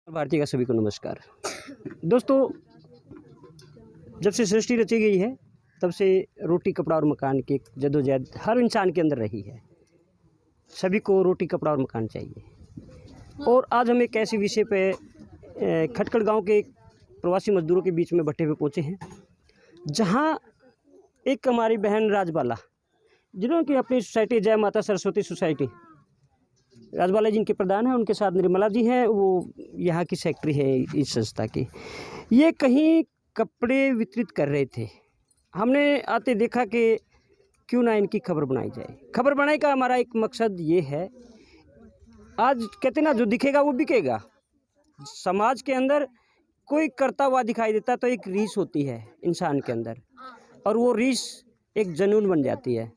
भारती का सभी को नमस्कार। दोस्तों, जब से सृष्टि रची गई है तब से रोटी कपड़ा और मकान की जद्दोजहद हर इंसान के अंदर रही है। सभी को रोटी कपड़ा और मकान चाहिए। और आज हम एक ऐसे विषय पे खटकड़ गांव के प्रवासी मजदूरों के बीच में भट्टे पे पहुंचे हैं, जहां एक हमारी बहन राजबाला, जिन्होंने की अपनी सोसाइटी जय माता सरस्वती सोसाइटी, राजबाला जी इनके प्रधान हैं, उनके साथ निर्मला जी हैं, वो यहाँ की सेक्रेटरी है इस संस्था की। ये कहीं कपड़े वितरित कर रहे थे। हमने आते देखा कि क्यों ना इनकी खबर बनाई जाए। खबर बनाने का हमारा एक मकसद ये है, आज कहते ना जो दिखेगा वो बिकेगा। समाज के अंदर कोई करता हुआ दिखाई देता तो एक रीस होती है इंसान के अंदर, और वो रीस एक जुनून बन जाती है।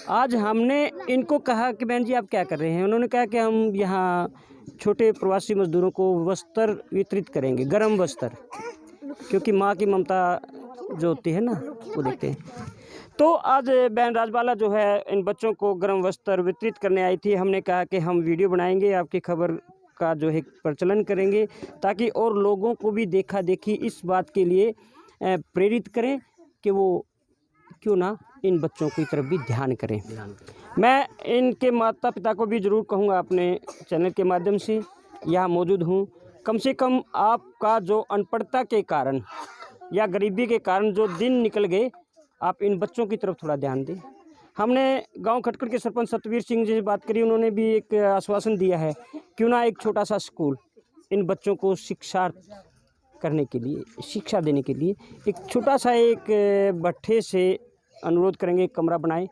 आज हमने इनको कहा कि बहन जी आप क्या कर रहे हैं। उन्होंने कहा कि हम यहाँ छोटे प्रवासी मजदूरों को वस्त्र वितरित करेंगे, गर्म वस्त्र, क्योंकि माँ की ममता जो होती है ना वो देखते हैं। तो आज बहन राजबाला जो है इन बच्चों को गर्म वस्त्र वितरित करने आई थी। हमने कहा कि हम वीडियो बनाएंगे, आपकी खबर का जो है प्रचलन करेंगे, ताकि और लोगों को भी देखा देखी इस बात के लिए प्रेरित करें कि वो क्यों ना इन बच्चों की तरफ भी ध्यान करें। मैं इनके माता पिता को भी ज़रूर कहूँगा, अपने चैनल के माध्यम से यहाँ मौजूद हूँ, कम से कम आपका जो अनपढ़ता के कारण या गरीबी के कारण जो दिन निकल गए, आप इन बच्चों की तरफ थोड़ा ध्यान दें। हमने गांव खटकड़ के सरपंच सतवीर सिंह जी से बात करी, उन्होंने भी एक आश्वासन दिया है, क्यों ना एक छोटा सा स्कूल इन बच्चों को शिक्षा करने के लिए, शिक्षा देने के लिए एक छोटा सा एक भट्ठे से अनुरोध करेंगे, एक कमरा बनाएं।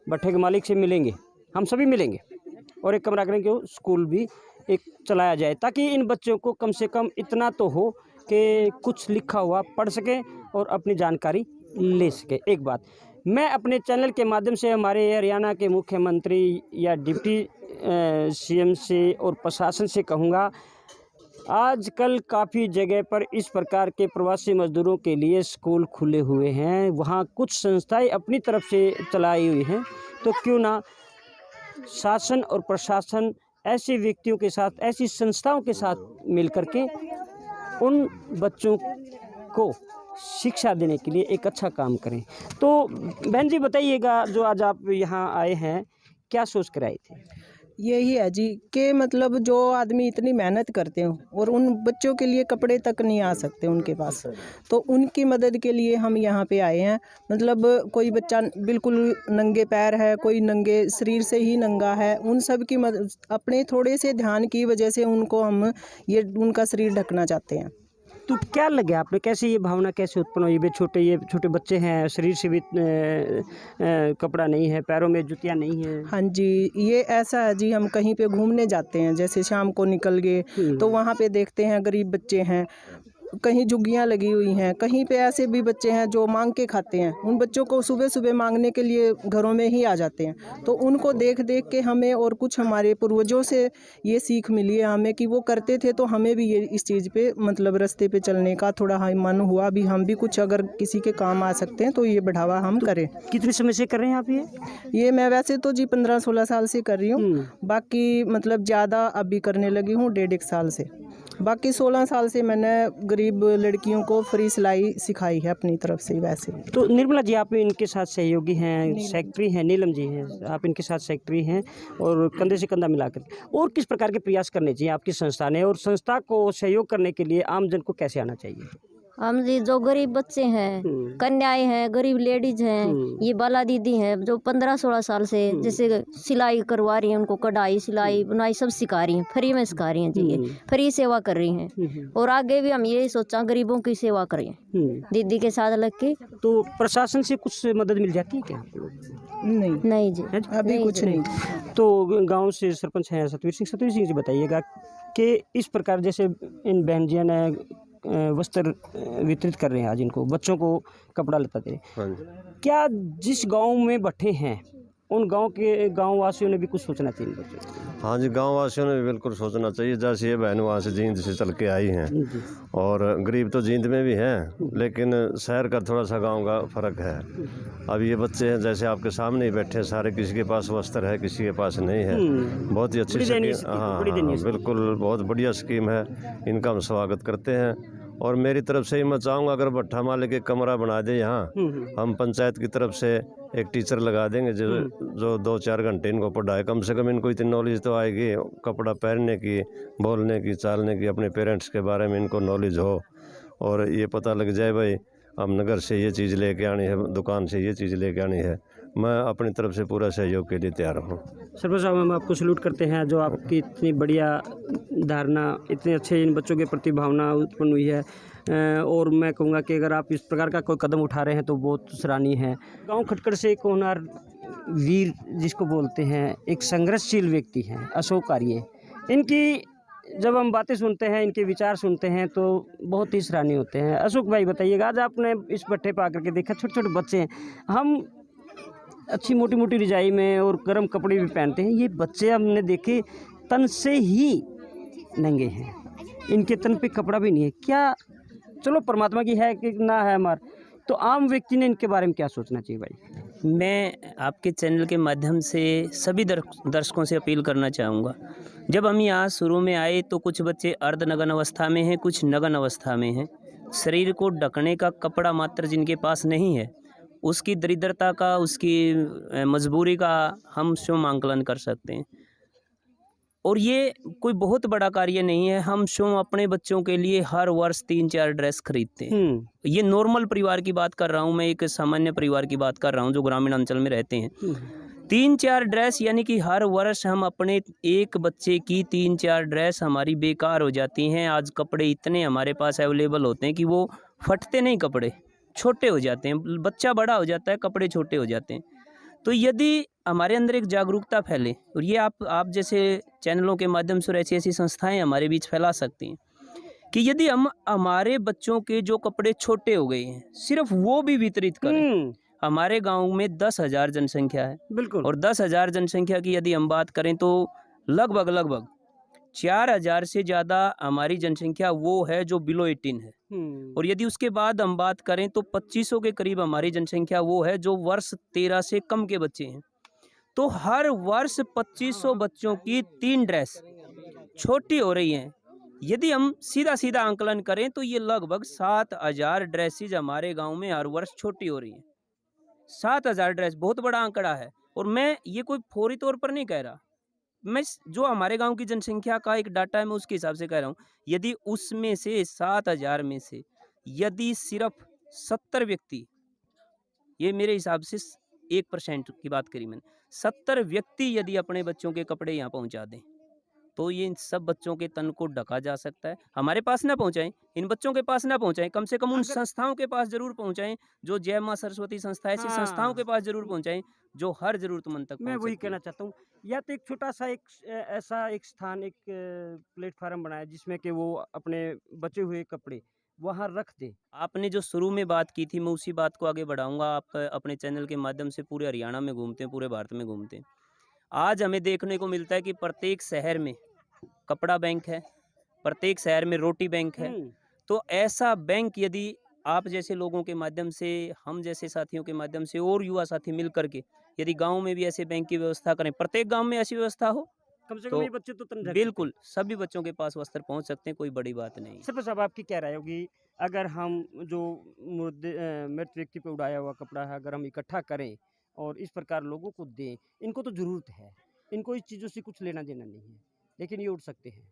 भट्ठे के मालिक से मिलेंगे, हम सभी मिलेंगे, और एक कमरा करेंगे, स्कूल भी एक चलाया जाए, ताकि इन बच्चों को कम से कम इतना तो हो कि कुछ लिखा हुआ पढ़ सकें और अपनी जानकारी ले सकें। एक बात मैं अपने चैनल के माध्यम से हमारे हरियाणा के मुख्यमंत्री या डिप्टी सीएम से और प्रशासन से कहूँगा, आजकल काफ़ी जगह पर इस प्रकार के प्रवासी मजदूरों के लिए स्कूल खुले हुए हैं, वहाँ कुछ संस्थाएं अपनी तरफ से चलाई हुई हैं। तो क्यों ना शासन और प्रशासन ऐसे व्यक्तियों के साथ, ऐसी संस्थाओं के साथ मिलकर के उन बच्चों को शिक्षा देने के लिए एक अच्छा काम करें। तो बहन जी बताइएगा, जो आज आप यहाँ आए हैं, क्या सोच कर आए थे? यही है जी कि मतलब जो आदमी इतनी मेहनत करते हो और उन बच्चों के लिए कपड़े तक नहीं आ सकते उनके पास, तो उनकी मदद के लिए हम यहाँ पे आए हैं। मतलब कोई बच्चा बिल्कुल नंगे पैर है, कोई नंगे शरीर से ही नंगा है, उन सब की मदद, अपने थोड़े से ध्यान की वजह से उनको हम ये उनका शरीर ढकना चाहते हैं। तो क्या लगे आपने, कैसे ये भावना कैसे उत्पन्न हुई? ये छोटे बच्चे हैं, शरीर से भी कपड़ा नहीं है, पैरों में जुतियाँ नहीं है। हाँ जी, ये ऐसा है जी, हम कहीं पे घूमने जाते हैं, जैसे शाम को निकल गए तो वहाँ पे देखते हैं गरीब बच्चे हैं, कहीं झुग्गियाँ लगी हुई हैं, कहीं पे ऐसे भी बच्चे हैं जो मांग के खाते हैं। उन बच्चों को सुबह सुबह मांगने के लिए घरों में ही आ जाते हैं। तो उनको देख देख के हमें और कुछ हमारे पूर्वजों से ये सीख मिली है हमें कि वो करते थे, तो हमें भी ये इस चीज़ पे मतलब रास्ते पे चलने का थोड़ा मन हुआ, भी हम भी कुछ अगर किसी के काम आ सकते हैं तो ये बढ़ावा हम करें। कितने समय से कर रहे हैं आप ये मैं वैसे तो जी 15-16 साल से कर रही हूँ, बाकी मतलब ज़्यादा अभी करने लगी हूँ 1.5 साल से। बाकी 16 साल से मैंने गरीब लड़कियों को फ्री सिलाई सिखाई है अपनी तरफ से। वैसे तो निर्मला जी आप इनके साथ सहयोगी हैं, सेक्रेटरी हैं, नीलम जी हैं, आप इनके साथ सेक्रेटरी हैं, और कंधे से कंधा मिलाकर और किस प्रकार के प्रयास करने चाहिए आपकी संस्था ने, और संस्था को सहयोग करने के लिए आमजन को कैसे आना चाहिए? हम जी जो गरीब बच्चे हैं, कन्याएं हैं, गरीब लेडीज हैं, ये बाला दीदी हैं जो 15-16 साल से जैसे सिलाई करवा रही हैं, उनको कढ़ाई सिलाई बुनाई सब सिखा रही हैं, फ्री में सिखा रही हैं जी, ये फ्री सेवा कर रही हैं। और आगे भी हम यही सोचा गरीबों की सेवा करें दीदी के साथ लग के। तो प्रशासन से कुछ मदद मिल जाती है क्या? नहीं जी, अभी कुछ नहीं। तो गाँव से सरपंच हैं सतवीर सिंह जी, बताइएगा कि इस प्रकार जैसे इन बहन जी ने वस्त्र वितरित कर रहे हैं, आज इनको बच्चों को कपड़ा लता दे रहे हैं, क्या जिस गांव में भट्टे हैं उन गाँव वासियों ने भी कुछ सोचना चाहिए इन बच्चों के लिए। हाँ जी, गांव वासियों ने भी बिल्कुल सोचना चाहिए। जैसे ये बहन वहाँ से जींद से चल के आई हैं, जी। और गरीब तो जींद में भी हैं, लेकिन शहर का थोड़ा सा गांव का फ़र्क है। अब ये बच्चे हैं जैसे आपके सामने ही बैठे हैं सारे, किसी के पास वस्त्र है, किसी के पास नहीं है। बहुत ही अच्छी बड़ी दयनीय स्कीम, स्थिति, हाँ बड़ी दयनीय हाँ स्थिति। बिल्कुल, बहुत बढ़िया स्कीम है। इनका हम स्वागत करते हैं। और मेरी तरफ से ही मैं चाहूँगा, अगर भट्ठा माले के कमरा बना दे यहाँ, हम पंचायत की तरफ से एक टीचर लगा देंगे जो 2-4 घंटे इनको पढ़ाए। कम से कम इनको इतनी नॉलेज तो आएगी, कपड़ा पहनने की, बोलने की, चालने की, अपने पेरेंट्स के बारे में इनको नॉलेज हो, और ये पता लग जाए भाई हम नगर से ये चीज़ लेके आनी है, दुकान से ये चीज़ लेके आनी है। मैं अपनी तरफ से पूरा सहयोग के लिए तैयार हूँ। सरपंच साहब, हम आपको सैल्यूट करते हैं, जो आपकी इतनी बढ़िया धारणा, इतने अच्छे इन बच्चों के प्रति भावना उत्पन्न हुई है। और मैं कहूँगा कि अगर आप इस प्रकार का कोई कदम उठा रहे हैं तो बहुत सराहनीय है। गांव खटखड़ से एक होनहार वीर जिसको बोलते हैं, एक संघर्षशील व्यक्ति हैं अशोक आर्य। इनकी जब हम बातें सुनते हैं, इनके विचार सुनते हैं तो बहुत ही सराहनीय होते हैं। अशोक भाई बताइएगा, आज आपने इस भट्ठे पर आकर के देखा छोटे छोटे बच्चे हैं, हम अच्छी मोटी मोटी रजाई में और गर्म कपड़े भी पहनते हैं, ये बच्चे हमने देखे तन से ही नंगे हैं, इनके तन पे कपड़ा भी नहीं है। क्या चलो परमात्मा की है कि ना है हमारा, तो आम व्यक्ति ने इनके बारे में क्या सोचना चाहिए भाई? मैं आपके चैनल के माध्यम से सभी दर्शकों से अपील करना चाहूँगा। जब हम यहाँ शुरू में आए तो कुछ बच्चे अर्धनग्न अवस्था में हैं, कुछ नग्न अवस्था में हैं। शरीर को ढकने का कपड़ा मात्र जिनके पास नहीं है, उसकी दरिद्रता का, उसकी मजबूरी का हम स्वयं आंकलन कर सकते हैं। और ये कोई बहुत बड़ा कार्य नहीं है। हम स्वयं अपने बच्चों के लिए हर वर्ष 3-4 ड्रेस खरीदते हैं। ये नॉर्मल परिवार की बात कर रहा हूँ मैं, एक सामान्य परिवार की बात कर रहा हूँ जो ग्रामीण अंचल में रहते हैं। 3-4 ड्रेस, यानी कि हर वर्ष हम अपने एक बच्चे की 3-4 ड्रेस हमारी बेकार हो जाती हैं। आज कपड़े इतने हमारे पास अवेलेबल होते हैं कि वो फटते नहीं, कपड़े छोटे हो जाते हैं, बच्चा बड़ा हो जाता है, कपड़े छोटे हो जाते हैं। तो यदि हमारे अंदर एक जागरूकता फैले, और ये आप जैसे चैनलों के माध्यम से ऐसी ऐसी संस्थाएं हमारे बीच फैला सकती हैं, कि यदि हम हमारे बच्चों के जो कपड़े छोटे हो गए हैं सिर्फ वो भी वितरित करें। हमारे गांव में 10,000 जनसंख्या है, बिल्कुल, और 10,000 जनसंख्या की यदि हम बात करें तो लगभग 4,000 से ज़्यादा हमारी जनसंख्या वो है जो बिलो 18 है। और यदि उसके बाद हम बात करें तो 2500 के करीब हमारी जनसंख्या वो है जो वर्ष 13 से कम के बच्चे हैं। तो हर वर्ष 2500 बच्चों की 3 ड्रेस छोटी हो रही हैं। यदि हम सीधा आंकलन करें तो ये लगभग 7,000 ड्रेसेज हमारे गांव में हर वर्ष छोटी हो रही हैं। 7,000 ड्रेस बहुत बड़ा आंकड़ा है। और मैं ये कोई फौरी तौर पर नहीं कह रहा, मैं जो हमारे गांव की जनसंख्या का एक डाटा है मैं उसके हिसाब से कह रहा हूँ। यदि उसमें से 7,000 में से यदि सिर्फ 70 व्यक्ति, ये मेरे हिसाब से 1% की बात करी मैंने, 70 व्यक्ति यदि अपने बच्चों के कपड़े यहाँ पहुँचा दें तो ये इन सब बच्चों के तन को ढका जा सकता है। हमारे पास ना पहुँचाएं, इन बच्चों के पास ना पहुँचाएं, कम से कम उन संस्थाओं के पास जरूर पहुँचाएं, जो जय माँ सरस्वती संस्था, ऐसी संस्थाओं के पास जरूर पहुँचाएं जो हर जरूरतमंद तक मैं पहुँच वही सकती हैं। कहना चाहता हूँ। या तो एक छोटा सा ऐसा एक स्थान, एक प्लेटफार्म बनाया जिसमें कि वो अपने बचे हुए कपड़े वहाँ रख दे। आपने जो शुरू में बात की थी, मैं उसी बात को आगे बढ़ाऊंगा। आप अपने चैनल के माध्यम से पूरे हरियाणा में घूमते हैं, पूरे भारत में घूमते हैं। आज हमें देखने को मिलता है कि प्रत्येक शहर में कपड़ा बैंक है, प्रत्येक शहर में रोटी बैंक है। तो ऐसा बैंक यदि आप जैसे लोगों के माध्यम से, हम जैसे साथियों के माध्यम से और युवा साथी मिल करके यदि गांव में भी ऐसे बैंक की व्यवस्था करें, प्रत्येक गांव में ऐसी व्यवस्था हो, कम से कम तो ये बच्चे तो तन ढक बिल्कुल सभी बच्चों के पास वस्त्र पहुंच सकते हैं, कोई बड़ी बात नहीं। सरपंच साहब, आपकी क्या राय होगी, अगर हम जो मृत व्यक्ति पे उड़ाया हुआ कपड़ा है अगर हम इकट्ठा करें और इस प्रकार लोगों को दें, इनको तो ज़रूरत है, इनको इस चीज़ों से कुछ लेना देना नहीं है, लेकिन ये उड़ सकते हैं,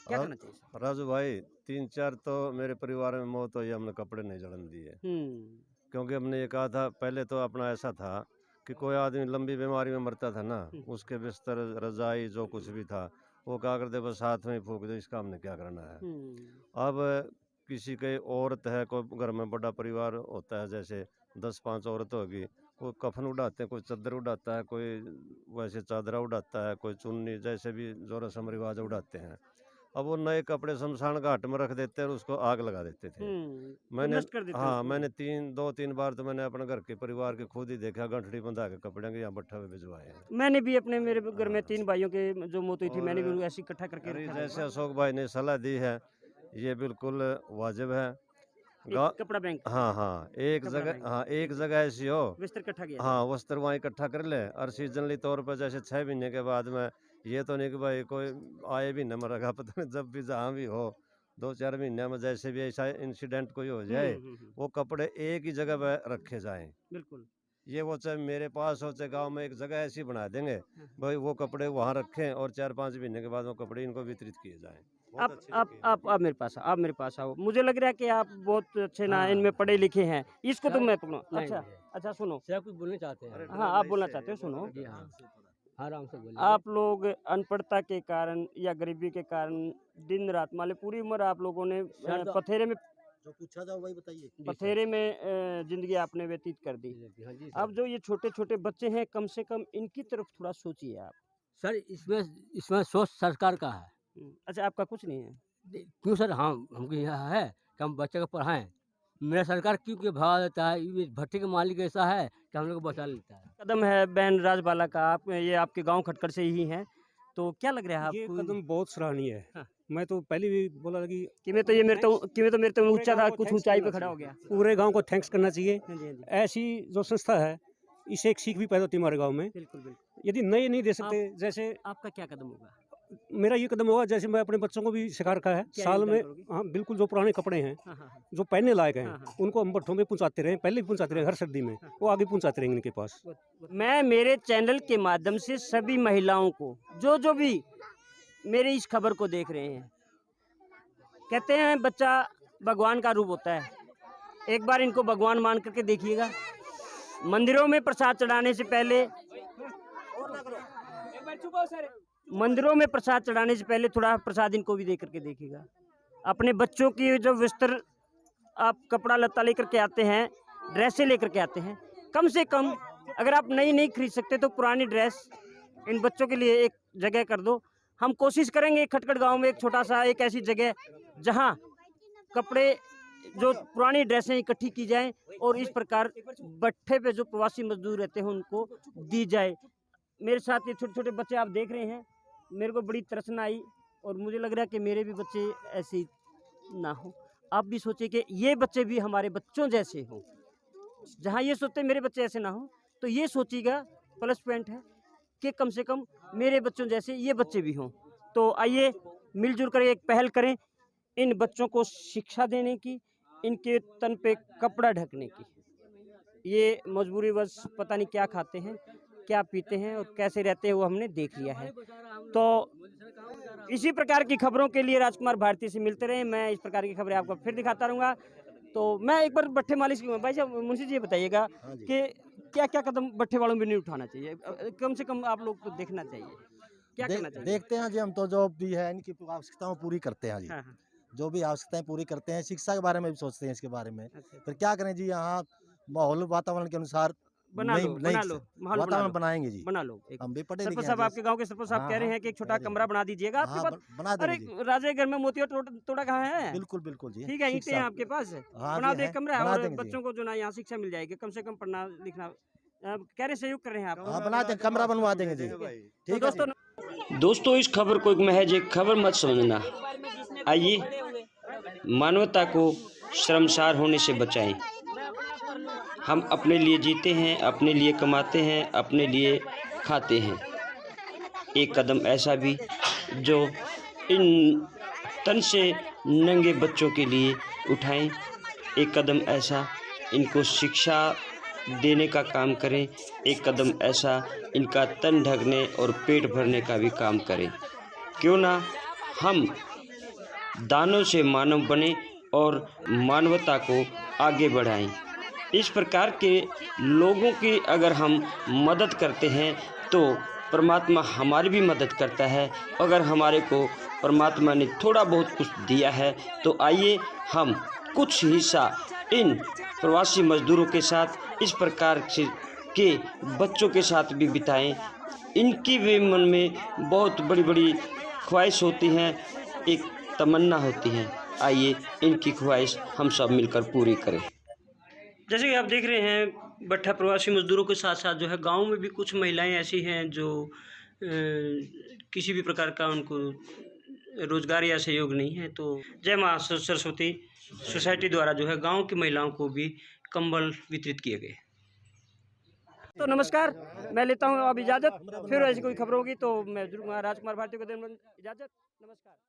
क्या करना चाहिए सर? राजू भाई, 3-4 तो मेरे परिवार में मौत हुई, हमने कपड़े नहीं जलन दिए। क्योंकि हमने ये कहा था, पहले तो अपना ऐसा था कि कोई आदमी लंबी बीमारी में मरता था ना, उसके बिस्तर, रजाई, जो कुछ भी था वो क्या करते, बस हाथ में ही फूंक दो, इसका हमने क्या करना है। अब किसी के औरत है, कोई घर में बड़ा परिवार होता है, जैसे 10-5 औरत होगी, कोई कफन उड़ाते हैं, कोई चादर उड़ाता है, कोई वैसे चादरा उड़ाता है, कोई चुन्नी, जैसे भी जो रस्म रिवाज उड़ाते हैं। अब वो नए कपड़े शमशान घाट में रख देते और उसको आग लगा देते थे। मैंने नष्ट कर देते हैं हाँ उसको। मैंने 2-3 बार तो मैंने अपने घर के परिवार के खुद ही देखा, गंठड़ी बंधा के कपड़े के यहाँ भट्ठा में भिजवाए हैं। मैंने भी अपने मेरे घर में 3 भाइयों के जो मौत हुई थी, मैंने भी ऐसे इकट्ठा करके अरे रखा था। जैसे अशोक भाई ने सलाह दी है ये बिल्कुल वाजिब है। एक कपड़ा बैंक, हाँ एक कपड़ा जगह, बैंक। हाँ एक जगह ऐसी हो, बिस्तर इकट्ठा किया। हाँ वस्त्र वहाँ इकट्ठा कर ले और सीजनली तौर पर जैसे 6 महीने के बाद में, ये तो नहीं कि भाई कोई आए भी न मरेगा, पता नहीं जब भी जहाँ भी हो 2-4 महीने में जैसे भी ऐसा इंसिडेंट कोई हो जाए वो कपड़े एक ही जगह पर रखे जाएं। बिल्कुल। ये वो चाहे मेरे पास हो चाहे गाँव में एक जगह ऐसी बना देंगे भाई, वो कपड़े वहाँ रखें और 4-5 महीने के बाद वो कपड़े इनको वितरित किए जाएं। आप मेरे पास आओ, आप मेरे पास आओ। मुझे लग रहा है कि आप बहुत अच्छे ना इनमें पढ़े लिखे हैं, इसको तो मैं पकड़ो। अच्छा सुनो, सर कुछ बोलना चाहते हैं? हाँ आप बोलना चाहते हो, सुनो। जी हाँ, आराम से बोलिए। आप लोग अनपढ़ता के कारण या गरीबी के कारण दिन रात मान लो पूरी उम्र आप लोगों ने पथेरे में, जो पूछा जाओ वही बताइए। पथेरे में जिंदगी आपने व्यतीत कर दी। हाँ जी अब जो ये छोटे छोटे बच्चे हैं, कम से कम इनकी तरफ थोड़ा सोचिए आप। सर, इसमें सोच सरकार का है। अच्छा, आपका कुछ नहीं है? क्यों सर? हाँ, हमको यहाँ है कि हम बच्चे को पढ़ाएं। मेरा सरकार क्यों के भाव देता है? ये भट्टी का मालिक ऐसा है कि हम लोग को बचा लेता है। कदम है बहन राजबाला का, आप ये आपके गांव खटकर से ही हैं, तो क्या लग रहा है ये आपको? कदम बहुत सराहनीय है। हाँ। मैं तो पहले भी बोला कि मैं तो मेरे तो ऊंचा था, कुछ ऊंचाई पे खड़ा हो गया। पूरे गांव को थैंक्स करना चाहिए। हाँ जी, हाँ जी। ऐसी जो संस्था है इससे एक सीख भी पैदा होती है हमारे गांव में। बिल्कुल बिल्कुल। यदि नए नहीं दे सकते, जैसे आपका क्या कदम होगा? मेरा ये कदम होगा, जैसे मैं अपने बच्चों को भी सिखा रखा है क्या साल योगदान में। करोगे? हाँ बिल्कुल, जो पुराने कपड़े हैं हाँ हाँ हाँ। जो पहनने लायक हैं हाँ, हाँ। उनको हम भट्ठों में पहुंचाते रहे, पहले भी पहुंचाते रहे हर सर्दी में, वो आगे पहुंचाते रहेंगे इनके पास। मैं मेरे चैनल के माध्यम से सभी महिलाओं को, जो भी मेरी इस खबर को देख रहे हैं, कहते हैं बच्चा भगवान का रूप होता है, एक बार इनको भगवान मान करके देखिएगा। मंदिरों में प्रसाद चढ़ाने से पहले थोड़ा प्रसाद इनको भी दे करके देखिएगा। अपने बच्चों की जो वस्त्र, आप कपड़ा लत्ता लेकर के आते हैं, ड्रेसें लेकर के आते हैं, कम से कम अगर आप नई नहीं खरीद सकते तो पुरानी ड्रेस इन बच्चों के लिए एक जगह कर दो। हम कोशिश करेंगे खटखट गांव में एक छोटा सा एक ऐसी जगह जहां कपड़े, जो पुरानी ड्रेसें इकट्ठी की जाएं और इस प्रकार भट्ठे पे जो प्रवासी मजदूर रहते हैं उनको दी जाए। मेरे साथ ये छोटे छोटे बच्चे आप देख रहे हैं, मेरे को बड़ी तरसना आई और मुझे लग रहा है कि मेरे भी बच्चे ऐसे ना हो। आप भी सोचिए कि ये बच्चे भी हमारे बच्चों जैसे हों। जहाँ ये सोचते मेरे बच्चे ऐसे ना हो, तो ये सोचिएगा प्लस पॉइंट है कि कम से कम मेरे बच्चों जैसे ये बच्चे भी हों। तो आइए मिलजुल कर एक पहल करें, इन बच्चों को शिक्षा देने की, इनके तन पे कपड़ा ढकने की। ये मजबूरीवश पता नहीं क्या खाते हैं, क्या पीते हैं और कैसे रहते हैं, वो हमने देख लिया है। तो इसी प्रकार की खबरों के लिए राजकुमार भारती से मिलते रहे। मैं इस प्रकार की खबरें आपको फिर दिखाता रहूँगा। तो मैं एक बार भट्ठे मालिक भाई साहब, मुंशी जी बताइएगा कि क्या क्या कदम भट्ठे वालों में नहीं उठाना चाहिए? कम से कम आप लोग को देखना चाहिए, क्या करना चाहिए? देखते हैं जी, हम तो जो भी है इनकी आवश्यकताओं पूरी करते हैं जी। हाँ, हाँ। जो भी आवश्यकताएं पूरी करते हैं, शिक्षा के बारे में भी सोचते हैं इसके बारे में। अच्छा। फिर क्या करें जी, यहाँ माहौल वातावरण के अनुसार बना लो माहौल वातावरण बनाएंगे जी। बना लो। हम भी पढ़े सरपंच लिखे साहब, हैं आपके गांव के सरपंच साहब हाँ, कह रहे हैं हाँ, कि एक छोटा कह रहे कमरा बना दीजिएगा आपके हाँ, पास। बना अरे देंगे जी। राजे घर में मोती तोड़ा कहाँ है? बिल्कुल बिल्कुल जी, ठीक है, ईंटें हैं आपके पास, बना दे कमरा बना और देंगे जी। बच्चों को जो ना यहाँ शिक्षा मिल जाएगी, कम से कम पढ़ना लिखना। कह रहे सहयोग कर रहे हैं आप। हाँ, बना देंगे, कमरा बनवा देंगे जी। ठीक है दोस्तों इस खबर को एक महज एक खबर मत समझना। आइए मानवता को शर्मसार होने से बचाएं। हम अपने लिए जीते हैं, अपने लिए कमाते हैं, अपने लिए खाते हैं। एक कदम ऐसा भी जो इन तन से नंगे बच्चों के लिए उठाएं। एक कदम ऐसा इनको शिक्षा देने का काम करें। एक कदम ऐसा इनका तन ढकने और पेट भरने का भी काम करें। क्यों ना हम दानों से मानव बने और मानवता को आगे बढ़ाएं। इस प्रकार के लोगों की अगर हम मदद करते हैं तो परमात्मा हमारी भी मदद करता है। अगर हमारे को परमात्मा ने थोड़ा बहुत कुछ दिया है तो आइए हम कुछ हिस्सा इन प्रवासी मजदूरों के साथ, इस प्रकार से के बच्चों के साथ भी बिताएं। इनकी भी मन में बहुत बड़ी बड़ी ख्वाहिश होती हैं, एक तमन्ना होती है। आइए इनकी ख्वाहिश हम सब मिलकर पूरी करें। जैसे कि आप देख रहे हैं, भट्ठा प्रवासी मजदूरों के साथ साथ जो है गांव में भी कुछ महिलाएं ऐसी हैं जो किसी भी प्रकार का उनको रोजगार या सहयोग नहीं है। तो जय मां सरस्वती सोसाइटी द्वारा जो है गांव की महिलाओं को भी कंबल वितरित किए गए। तो नमस्कार, मैं लेता हूं अब इजाज़त। फिर ऐसी कोई खबर होगी तो मैं राजकुमार भारती को दें इजाज़त। नमस्कार।